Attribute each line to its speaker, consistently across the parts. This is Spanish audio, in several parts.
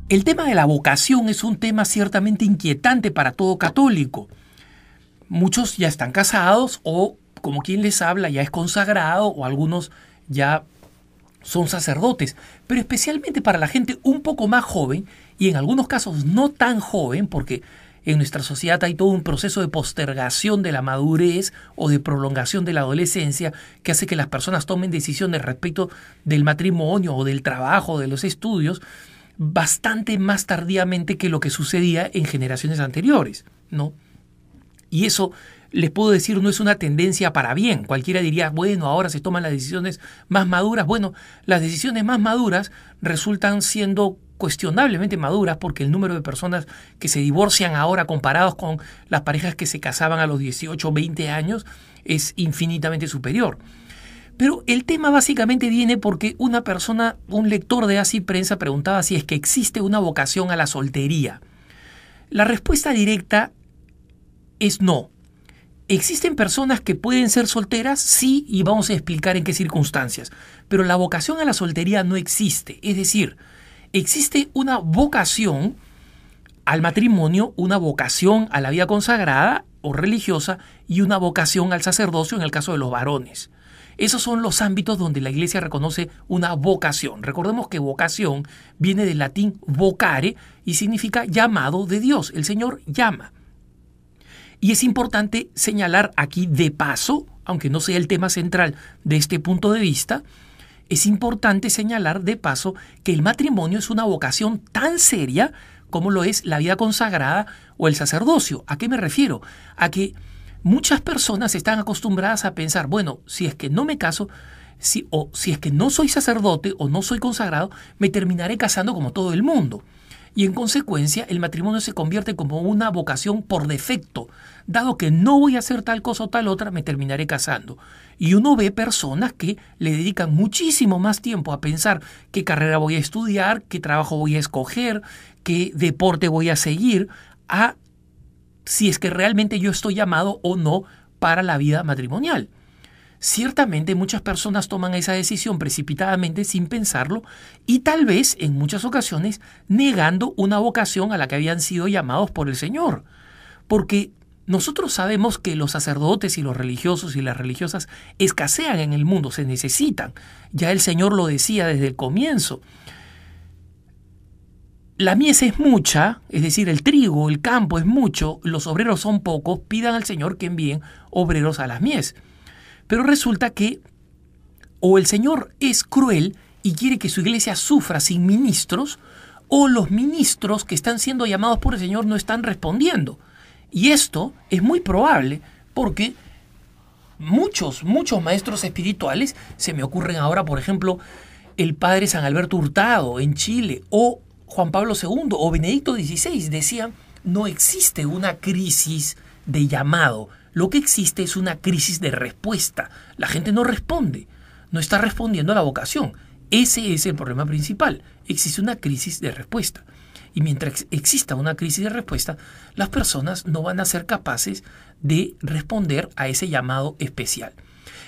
Speaker 1: El tema de la vocación es un tema ciertamente inquietante para todo católico. Muchos ya están casados o, como quien les habla, ya es consagrado o algunos ya son sacerdotes. Pero especialmente para la gente un poco más joven y en algunos casos no tan joven, porque en nuestra sociedad hay todo un proceso de postergación de la madurez o de prolongación de la adolescencia que hace que las personas tomen decisiones respecto del matrimonio o del trabajo o de los estudios bastante más tardíamente que lo que sucedía en generaciones anteriores, ¿no? Y eso, les puedo decir, no es una tendencia para bien. Cualquiera diría, bueno, ahora se toman las decisiones más maduras. Bueno, las decisiones más maduras resultan siendo cuestionablemente maduras porque el número de personas que se divorcian ahora comparados con las parejas que se casaban a los 18 o 20 años es infinitamente superior. Pero el tema básicamente viene porque una persona, un lector de Así Prensa, preguntaba si es que existe una vocación a la soltería. La respuesta directa es no. ¿Existen personas que pueden ser solteras? Sí, y vamos a explicar en qué circunstancias. Pero la vocación a la soltería no existe. Es decir, existe una vocación al matrimonio, una vocación a la vida consagrada o religiosa y una vocación al sacerdocio en el caso de los varones. Esos son los ámbitos donde la Iglesia reconoce una vocación. Recordemos que vocación viene del latín vocare y significa llamado de Dios. El Señor llama. Y es importante señalar aquí de paso, aunque no sea el tema central de este punto de vista, es importante señalar de paso que el matrimonio es una vocación tan seria como lo es la vida consagrada o el sacerdocio. ¿A qué me refiero? A que muchas personas están acostumbradas a pensar, bueno, si es que no me caso, si es que no soy sacerdote o no soy consagrado, me terminaré casando como todo el mundo. Y en consecuencia, el matrimonio se convierte como una vocación por defecto. Dado que no voy a hacer tal cosa o tal otra, me terminaré casando. Y uno ve personas que le dedican muchísimo más tiempo a pensar qué carrera voy a estudiar, qué trabajo voy a escoger, qué deporte voy a seguir, a si es que realmente yo estoy llamado o no para la vida matrimonial. Ciertamente muchas personas toman esa decisión precipitadamente sin pensarlo y tal vez en muchas ocasiones negando una vocación a la que habían sido llamados por el Señor. Porque nosotros sabemos que los sacerdotes y los religiosos y las religiosas escasean en el mundo, se necesitan. Ya el Señor lo decía desde el comienzo. La mies es mucha, es decir, el trigo, el campo es mucho, los obreros son pocos, pidan al Señor que envíen obreros a las mies. Pero resulta que o el Señor es cruel y quiere que su iglesia sufra sin ministros, o los ministros que están siendo llamados por el Señor no están respondiendo. Y esto es muy probable porque muchos maestros espirituales, se me ocurren ahora, por ejemplo, el padre San Alberto Hurtado en Chile, o Juan Pablo II, o Benedicto XVI, decían, no existe una crisis de llamado. Lo que existe es una crisis de respuesta. La gente no responde, no está respondiendo a la vocación. Ese es el problema principal. Existe una crisis de respuesta. Y mientras exista una crisis de respuesta, las personas no van a ser capaces de responder a ese llamado especial.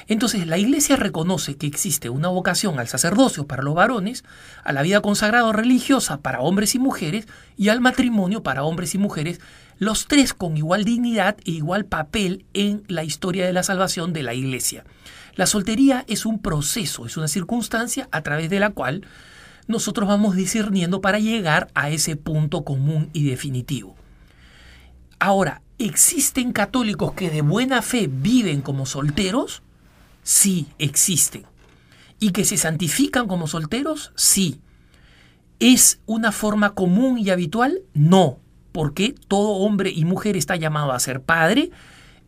Speaker 1: Entonces, la Iglesia reconoce que existe una vocación al sacerdocio para los varones, a la vida consagrada religiosa para hombres y mujeres y al matrimonio para hombres y mujeres, los tres con igual dignidad e igual papel en la historia de la salvación de la Iglesia. La soltería es un proceso, es una circunstancia a través de la cual nosotros vamos discerniendo para llegar a ese punto común y definitivo. Ahora, ¿existen católicos que de buena fe viven como solteros? Sí, existen. ¿Y que se santifican como solteros? Sí. ¿Es una forma común y habitual? No, porque todo hombre y mujer está llamado a ser padre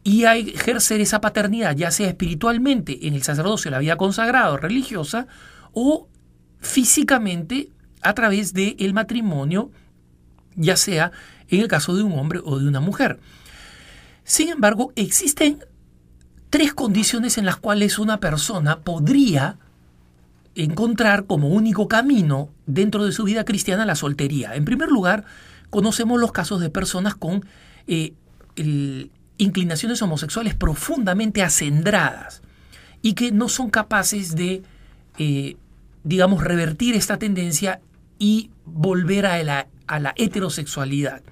Speaker 1: y a ejercer esa paternidad, ya sea espiritualmente en el sacerdocio, la vida consagrada o religiosa, o físicamente a través del matrimonio, ya sea en el caso de un hombre o de una mujer. Sin embargo, existen tres condiciones en las cuales una persona podría encontrar como único camino dentro de su vida cristiana la soltería. En primer lugar, conocemos los casos de personas con inclinaciones homosexuales profundamente acendradas y que no son capaces de, revertir esta tendencia y volver a la heterosexualidad.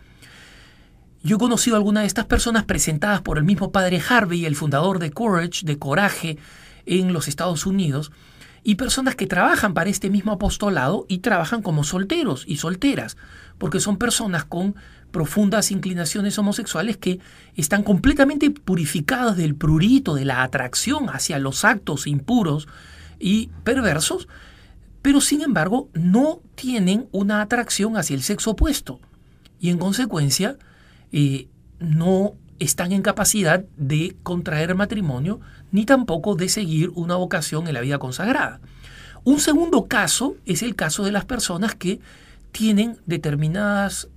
Speaker 1: Yo he conocido a algunas de estas personas presentadas por el mismo padre Harvey, el fundador de Courage, de Coraje, en los Estados Unidos, y personas que trabajan para este mismo apostolado y trabajan como solteros y solteras, porque son personas con profundas inclinaciones homosexuales que están completamente purificadas del prurito, de la atracción hacia los actos impuros y perversos, pero sin embargo no tienen una atracción hacia el sexo opuesto y en consecuencia no están en capacidad de contraer matrimonio ni tampoco de seguir una vocación en la vida consagrada. Un segundo caso es el caso de las personas que tienen determinadas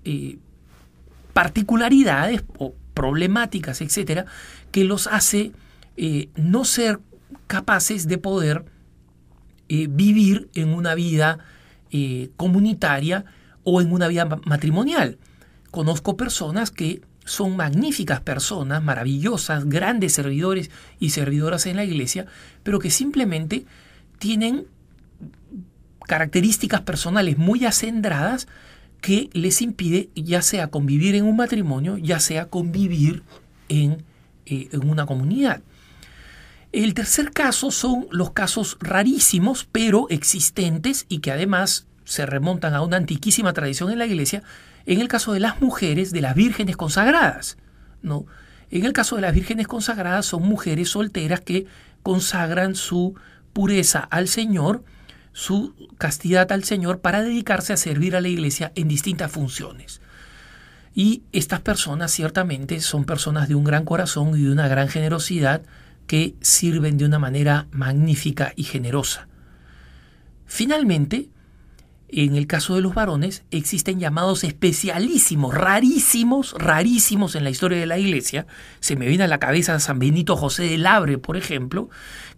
Speaker 1: particularidades o problemáticas, etcétera, que los hace no ser capaces de poder vivir en una vida comunitaria o en una vida matrimonial. Conozco personas que son magníficas personas, maravillosas, grandes servidores y servidoras en la iglesia, pero que simplemente tienen características personales muy acendradas que les impide ya sea convivir en un matrimonio, ya sea convivir en una comunidad. El tercer caso son los casos rarísimos, pero existentes y que además se remontan a una antiquísima tradición en la iglesia, en el caso de las mujeres, de las vírgenes consagradas, ¿no? En el caso de las vírgenes consagradas son mujeres solteras que consagran su pureza al Señor, su castidad al Señor para dedicarse a servir a la iglesia en distintas funciones. Y estas personas ciertamente son personas de un gran corazón y de una gran generosidad que sirven de una manera magnífica y generosa. Finalmente, en el caso de los varones, existen llamados especialísimos, rarísimos en la historia de la iglesia. Se me viene a la cabeza San Benito José de Labre, por ejemplo,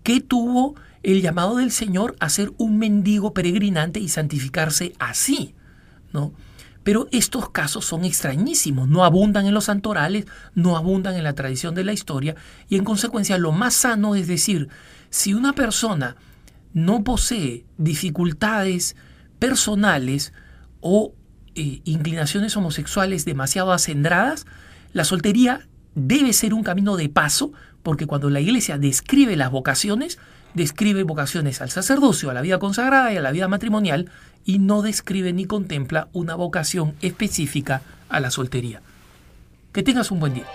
Speaker 1: que tuvo el llamado del Señor a ser un mendigo peregrinante y santificarse así, ¿no? Pero estos casos son extrañísimos, no abundan en los santorales, no abundan en la tradición de la historia y en consecuencia lo más sano es decir, si una persona no posee dificultades personales o inclinaciones homosexuales demasiado acendradas, la soltería debe ser un camino de paso, porque cuando la iglesia describe las vocaciones, describe vocaciones al sacerdocio, a la vida consagrada y a la vida matrimonial, y no describe ni contempla una vocación específica a la soltería. Que tengas un buen día.